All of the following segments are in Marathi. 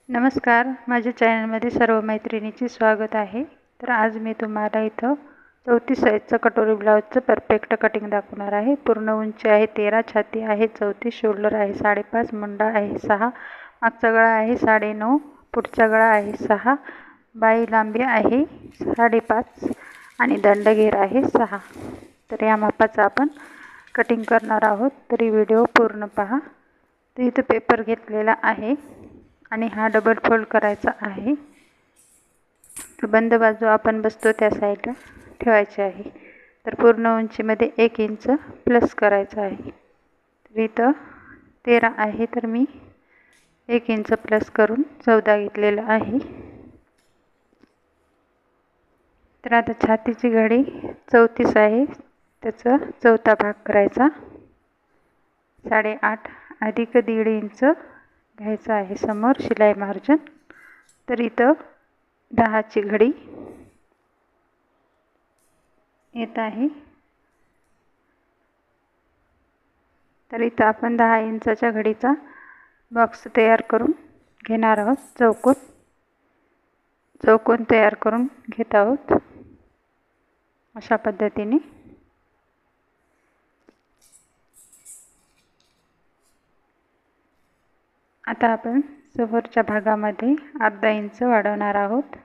नमस्कार, माझ्या चॅनलमध्ये सर्व मैत्रिणींचे स्वागत आहे। तर आज मी तुम्हाला इथं 34 साईजचं कटोरी ब्लाउजचं परफेक्ट कटिंग दाखवणार आहे। पूर्ण उंची आहे 13, छाती आहे 34, शोल्डर आहे 5.5, मुंडा आहे 6, मागचा गळा आहे 9.5, पुढचा गळा आहे 6, बाही लांबी आहे 5.5 आणि दंडघेर आहे 6। तर या मापाचं आपण कटिंग करणार आहोत, तरी व्हिडिओ पूर्ण पहा। तर इथं पेपर घेतलेला आहे आणि हा डबल फोल्ड करायचा आहे। तर बंद बाजू आपण बसतो त्या साईडला ठेवायची आहे। तर पूर्ण उंचीमध्ये 1 इंच प्लस करायचा आहे। तर इथं 13 आहे, तर मी 1 इंच प्लस करून 14 घेतलेला आहे। तर आता छातीची घडी 34 आहे, त्याचा चौथा भाग करायचा। 8.5 अधिक 1.5 इंच घ्यायचं आहे समोर शिलाई मार्जिन। तर इथं 10 ची घडी येत आहे। तर इथं आपण 10 इंचाच्या घडीचा बॉक्स तयार करून घेणार आहोत। चौकोन तयार करून घेत आहोत अशा पद्धतीने। आता आपण समोरच्या भागामध्ये अर्धा इंच वाढवणार आहोत।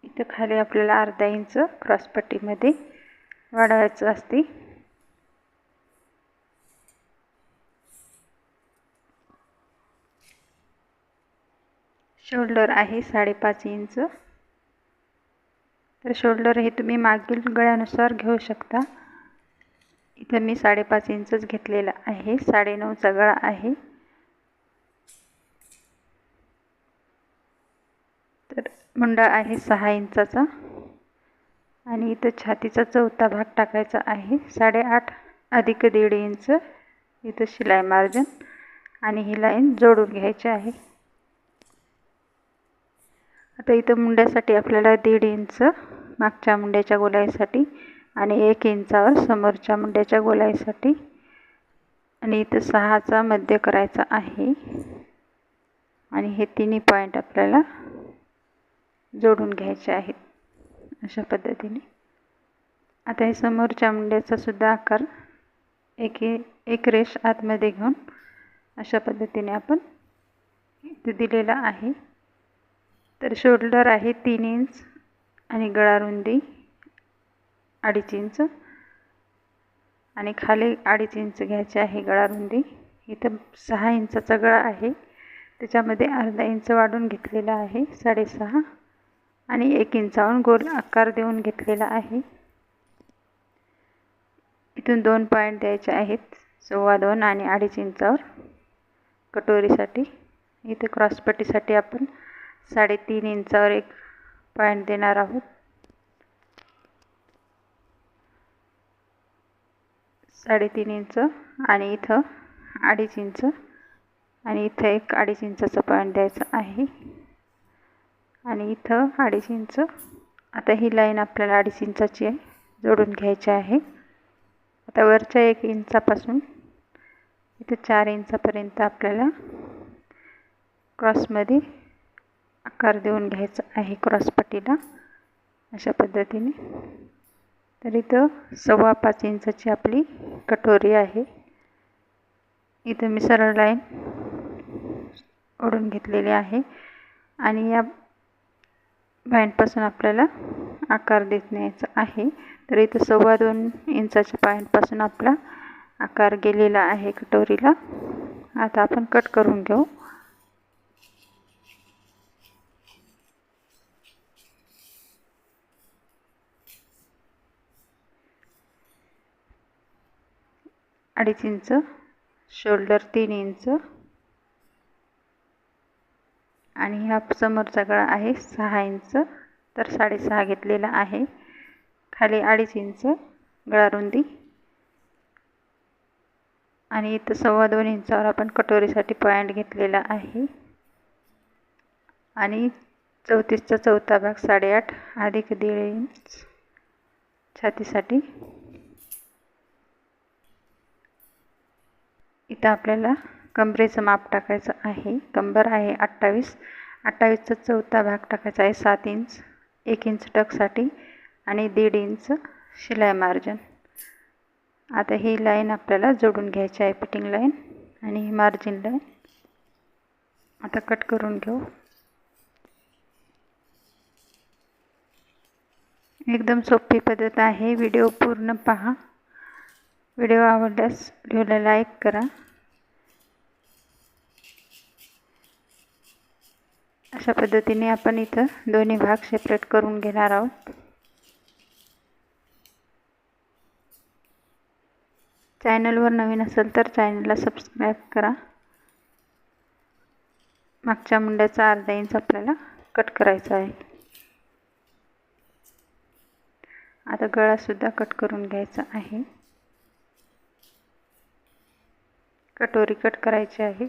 इथं खाली आपल्याला अर्धा इंच क्रॉसपट्टीमध्ये वाढवायचं असते। शोल्डर आहे 5.5 इंच। तर शोल्डर हे तुम्ही मागील गळ्यानुसार घेऊ शकता। इथं मी 5.5 इंचच घेतलेला आहे। 9.5 चा गळा आहे। तर मुंडा आहे 6 इंचाचा आणि इथं छातीचा चौथा भाग टाकायचा आहे। 8.5 अधिक 1.5 इंच इथं शिलाई मार्जिन आणि ही लाईन जोडून घ्यायची आहे। आता इथं मुंड्यासाठी आपल्याला 1.5 इंच मागच्या मुंड्याच्या गोलाईसाठी आणि 1 इंचावर समोरच्या मुंड्याच्या गोलाईसाठी आणि इथं 6 चा मध्य करायचा आहे आणि हे तिन्ही पॉइंट आपल्याला जोडून घ्यायचे आहेत अशा पद्धतीने। आता हे समोरच्या मुंड्याचा सुद्धा आकार एक रेष आतमध्ये घेऊन अशा पद्धतीने आपण इथे दिलेला आहे। तर शोल्डर आहे 3 इंच आणि गळा रुंदी 2.5 इंच आणि खाली 2.5 इंच घ्यायचे आहे गळा रुंदी। इथं 6 इंचाचा गळा आहे, त्याच्यामध्ये अर्धा इंच वाढून घेतलेला आहे 6.5 आणि 1 इंचावरून गोल आकार देऊन घेतलेला आहे। इथून 2 पॉइंट द्यायचे आहेत 2.25 आणि 2.5 इंचावर कटोरीसाठी। इथे क्रॉसपट्टीसाठी आपण 3.5 इंचावर एक पॉइंट देणार आहोत। 3.5 इंच आणि इथं 2.5 इंच आणि इथं एक 2.5 इंचाचा पॉइंट द्यायचा आहे आणि इथं 2.5 इंच। आता ही लाईन आपल्याला 2.5 इंचाची आहे, जोडून घ्यायची आहे। आता वरच्या 1 इंचापासून इथे 4 इंचापर्यंत आपल्याला क्रॉसमध्ये आकार देऊन घ्यायचा आहे क्रॉसपट्टीला अशा पद्धतीने। तर इथं 5.25 इंचाची आपली कटोरी आहे। इथं मी सरळ लाईन ओढून घेतलेली आहे आणि या पॉईंटपासून आपल्याला आकार देत न्यायचा आहे। तर इथं 2.25 इंचाच्या पॉईंटपासून आपला आकार गेलेला आहे कटोरीला। आता आपण कट करून घेऊ। अडीच इंच, शोल्डर 3 इंच आणि हा समोरचा गळा आहे 6 इंच, तर 6.5 घेतलेला आहे। खाली 2.5 इंच गळा रुंदी आणि इथं 2.25 इंचावर आपण कटोरीसाठी पॉइंट घेतलेला आहे आणि 34 चा चौथा भाग 8.5 अधिक 1.5 इंच छातीसाठी। इथं आपल्याला कमरेचं माप टाकायचं आहे. कंबर आहे 28, 28चा चौथा भाग टाकायचा आहे 7 इंच, 1 इंच टक्ससाठी आणि 1.5 इंच शिलाई मार्जिन. आता ही लाईन आपल्याला जोडून घ्यायची आहे, फिटिंग लाईन आणि ही मार्जिन लाईन. आता कट करून घेऊ. एकदम सोपी पद्धत आहे. व्हिडिओ पूर्ण पहा. व्हिडिओ आवडल्यास व्हिडिओला लाईक करा. अशा पद्धतीने आपण इथं दोन्ही भाग सेपरेट करून घेणार आहोत. चॅनलवर नवीन असेल तर चॅनलला सबस्क्राईब करा. मागच्या मुंड्याचा अर्धा इंच आपल्याला कट करायचा आहे. आता गळा सुद्धा कट करून घ्यायचा आहे. कटोरी कट करायची आहे.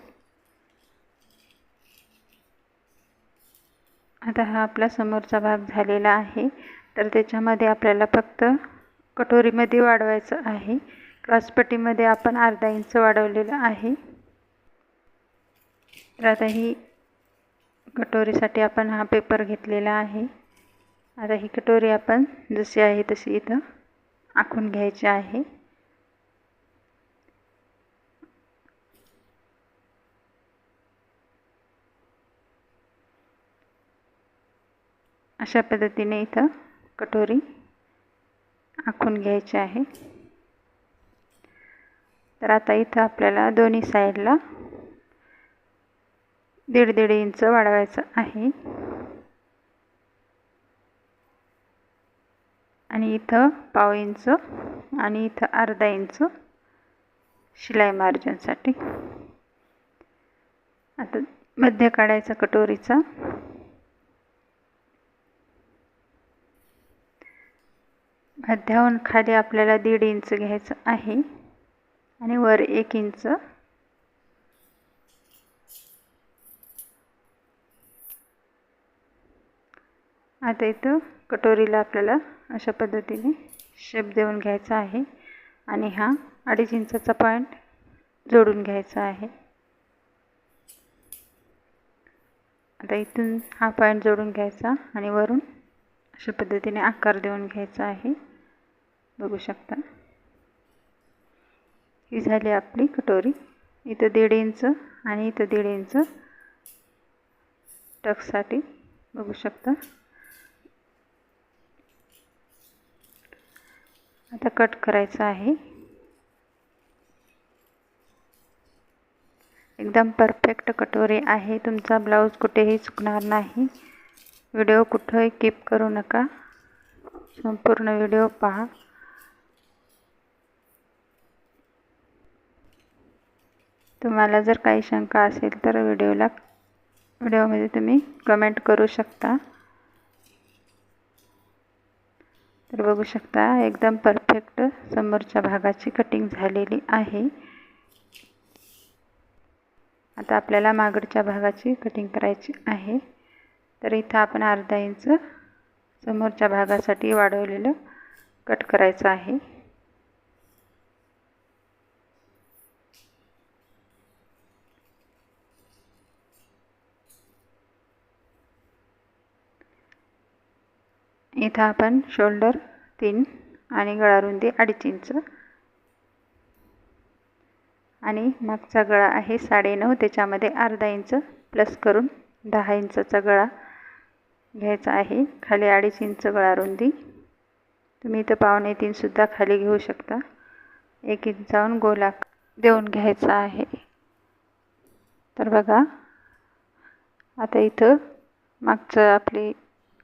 आता हा आपला समोरचा भाग झालेला आहे. तर त्याच्यामध्ये आपल्याला फक्त कटोरीमध्ये वाढवायचं आहे. क्रॉसपट्टीमध्ये आपण अर्धा इंच वाढवलेलं आहे. तर आता ही कटोरीसाठी आपण हा पेपर घेतलेला आहे. आता ही कटोरी आपण जशी आहे तशी इथं आखून घ्यायची आहे. अशा पद्धतीने इथं कटोरी आखून घ्यायची आहे. तर आता इथं आपल्याला दोन्ही साईडला 1.5 इंच वाढवायचं आहे आणि इथं पाव इंच आणि इथं अर्धा इंच शिलाई मार्जिनसाठी. आता मध्य काढायचा कटोरीचा. मध्याहून खाली आपल्याला 1.5 इंच घ्यायचं आहे आणि वर 1 इंच. आता इथं कटोरीला आपल्याला अशा पद्धतीने शेप देऊन घ्यायचा आहे आणि हा 2.5 इंचाचा पॉईंट जोडून घ्यायचा आहे. आता इथून हा पॉईंट जोडून घ्यायचा आणि वरून अशा पद्धतीने आकार देऊन घ्यायचा आहे. बघू शकता ही झाली आपली कटोरी. इथं 1.5 इंच आणि इथं 1.5 इंच टक्ससाठी. बघू शकता. आता कट करायचं आहे. एकदम परफेक्ट कटोरी आहे. तुमचा ब्लाऊज कुठेही चुकणार नाही. व्हिडिओ कुठेही स्किप करू नका. संपूर्ण व्हिडिओ पहा. तुम्हाला जर काही शंका असेल तर व्हिडिओमध्ये तुम्ही कमेंट करू शकता. तर बघू शकता एकदम परफेक्ट समोरच्या भागाची कटिंग झालेली आहे. आता आपल्याला मागच्या भागाची कटिंग करायची आहे. तर इथं आपण अर्धा इंच समोरच्या भागासाठी वाढवलेलं कट करायचं आहे. इथं आपण शोल्डर 3 आणि गळा रुंदी 2.5 इंच आणि मागचा गळा आहे 9.5. त्याच्यामध्ये अर्धा इंच प्लस करून 10 इंचाचा गळा घ्यायचा आहे. खाली 2.5 इंच गळा रुंदी. तुम्ही इथं 2.25 सुद्धा खाली घेऊ शकता. 1 इंचावरून गोला देऊन घ्यायचा आहे. तर बघा आता इथं मागचं आपली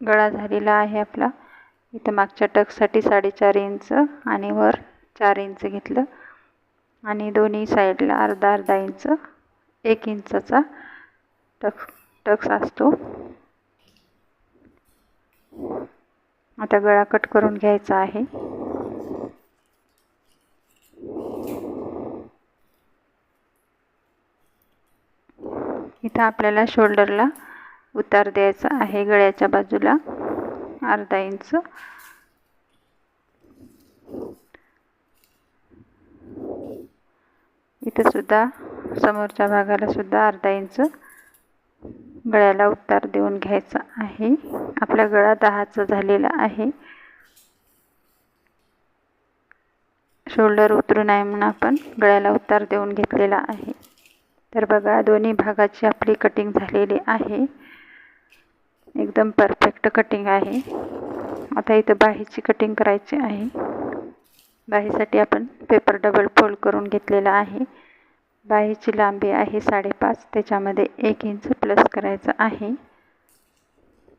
गळा झालेला आहे आपला. इथं मागच्या टक्ससाठी 4.5 इंच आणि वर 4 इंच घेतलं आणि दोन्ही साईडला अर्धा इंच 1 इंचाचा टक्स असतो. आता गळा कट करून घ्यायचा आहे. इथं आपल्याला शोल्डरला उतार द्यायचा आहे. गळ्याच्या बाजूला अर्धा इंच. इथं सुद्धा समोरच्या भागाला सुद्धा अर्धा इंच गळ्याला उतार देऊन घ्यायचा आहे. आपला गळा 10चा झालेला आहे. शोल्डर उतरू नये म्हणून आपण गळ्याला उतार देऊन घेतलेला आहे. तर बघा, दोन्ही भागाची आपली कटिंग झालेली आहे. एकदम परफेक्ट कटिंग आहे. आता इथं बाहीची कटिंग करायची आहे. बाहीसाठी आपण पेपर डबल फोल्ड करून घेतलेला आहे. बाहीची लांबी आहे 5.5, त्याच्यामध्ये 1 इंच प्लस करायचं आहे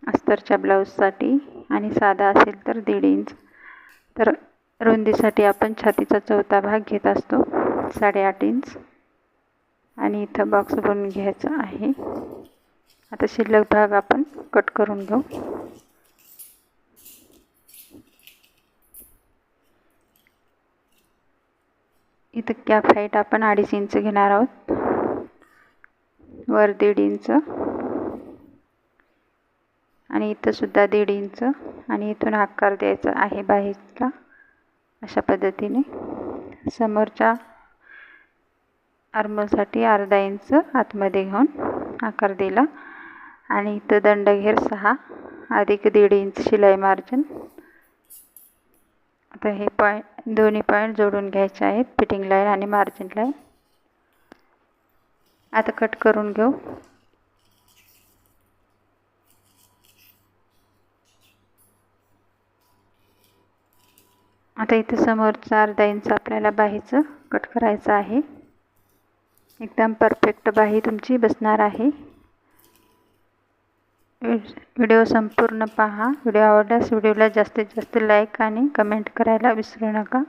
अस्तरच्या ब्लाऊजसाठी, आणि साधा असेल तर 1.5 इंच. तर रुंदीसाठी आपण छातीचा चौथा भाग घेत असतो 8.5 इंच, आणि इथं बॉक्स बनवून घ्यायचा आहे. आता शिल्लक भाग आपण कट करून घेऊ. इथं कॅप हाईट आपण 2.5 इंच घेणार आहोत, वर 1.5 इंच, आणि इथं सुद्धा 1.5 इंच, आणि इथून आकार द्यायचा आहे बाहीला अशा पद्धतीने. समोरच्या आर्मसाठी अर्धा इंच आतमध्ये घेऊन आकार दिला, आणि इथं दंडघेर 6 अधिक 1.5 इंच शिलाई मार्जिन. आता हे दोन्ही पॉईंट जोडून घ्यायचे आहेत, फिटिंग लाईन आणि मार्जिन लाईन. आता कट करून घेऊ. आता इथे समोरचा अर्धा इंच आपल्याला बाहीचं कट करायचं आहे. एकदम परफेक्ट बाही तुमची बसणार आहे. व्हिडिओ संपूर्ण पहा. व्हिडिओ आवडल्यास व्हिडिओला जास्तीत जास्त लाईक आणि कमेंट करायला विसरू नका.